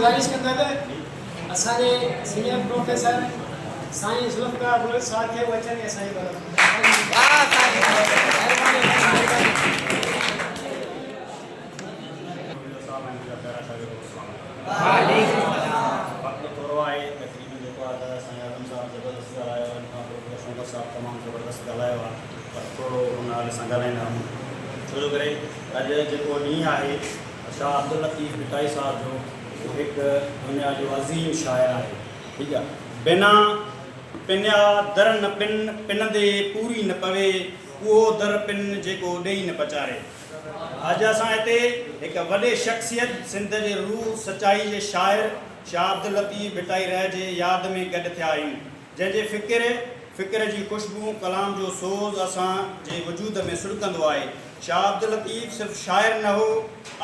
गुजारिश कंदा त असांजे सीनियर प्रोफेसर साईं ज़ुल्फ़कार बुलंद साहब खे वचन असांजी तमामु ज़बरदस्त ॻाल्हायो आहे पर थोरो हुन नाले सां ॻाल्हाईंदा छो जो करे अॼु जेको ॾींहुं आहे शाह अब्दुल लतीफ़ भिटाई साहिब जो उहो हिकु दुनिया जो अज़ीम शाइर आहे ठीकु आहे बिना पिनिया दर न पिनंदे पूरी न पवे उहो दर पिन जेको ॾेई न पचारे। अॼु असां हिते हिकु वॾे शख़्सियत सिंध जे रूह सचाई जे शाइर शाह अब्दुल लतीफ़ भिटाई रह जे यादि में गॾु थिया आहियूं जंहिंजे फ़िक्र जी ख़ुशबू कलाम जो सोज़ असांजे वजूद में सुड़कंदो आहे। शाह अब्दुल लतीफ़ सिर्फ़ु शाइर न हो,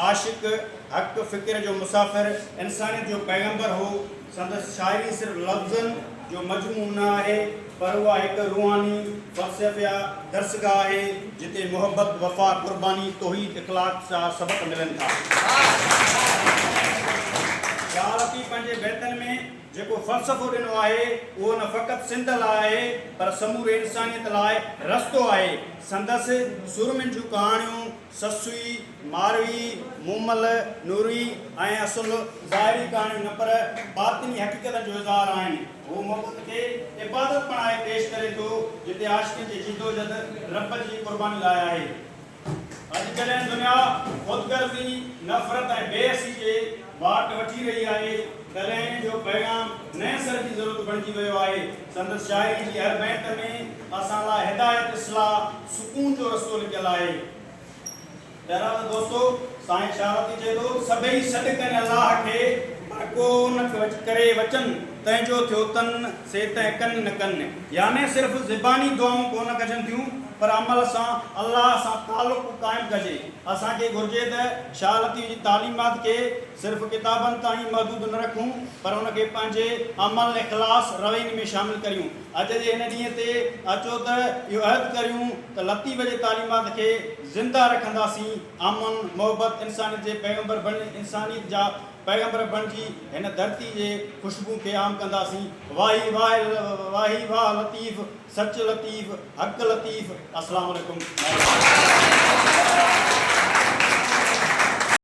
आशिक़ हक़ फ़िक्र जो मुसाफ़िर इंसानियत जो पैगंबर हो। संदसि शाइरी सिर्फ़ु लफ़्ज़नि जो मजमू न आहे पर उहा हिकु रूहानी फ़लसफ़ा दर्सगाह आहे जिते मुहबत वफ़ा क़ुर्बानी तौहीद इख़लाक़ सां सबक़ मिलनि था। शाह लतीफ़ पंहिंजे बैतनि में जेको फ़लसफ़ो ॾिनो आहे उहो न फ़क़ति सिंध लाइ आहे पर समूरे इंसानियत लाइ रस्तो आहे। संदसि सुरमिन जूं कहाणियूं ससुई मारवी मुमल नूरी ऐं असुल ज़ाहिरी कहाणियूं न पर बातिनी हक़ीक़त जो इज़हार आहिनि। हू मुहबत खे इबादत बणाए पेश करे थो जिते आशिक़नि जी जिदोजहद रब जी क़ुर्बानी लाइ आहे। अॼुकल्ह दुनिया ख़ुदगर्ज़ी नफ़रत ऐं बेहसी जे वाट वठी रही आहे तॾहिं जो पैगाम नए सर जी ज़रूरत बणिजी वियो आहे। संदसि शाइरी जी हर बैत में असां लाइ हिदायत इस्लाह सुकून जो रस्तो लिखियलु आहे। पहिरां त दोस्तो साईं शाह लतीफ़ चए थो सभई सॾु कनि अलाह खे पर को न करे वचन तंहिंजो थियो तन से तंहिं कन न कनि याने सिर्फ़ु ज़बानी दुआऊं कोन कजनि थियूं पर अमल सां अल्लाह सां तालुक़ क़ाइमु कजे। असांखे घुरिजे त शाह लतीफ़ जी तालीमात खे सिर्फ़ु किताबनि ताईं महदूद न रखूं पर उनखे पंहिंजे अमल इख़लास रवैन में शामिलु करियूं। अॼु जे हिन ॾींहं ते अचो त इहो अहद करियूं त लतीफ़ जे तालीमात खे ज़िंदा रखंदासीं। अमन मोहबत इंसानियत जे इंसानियत जा पैगंबर बणिजी हिन धरती जे ख़ुशबू खे आम कंदासीं। वाही वाह लतीफ़ सच लतीफ़ हक़ लतीफ़। अस्सलामु अलैकुम।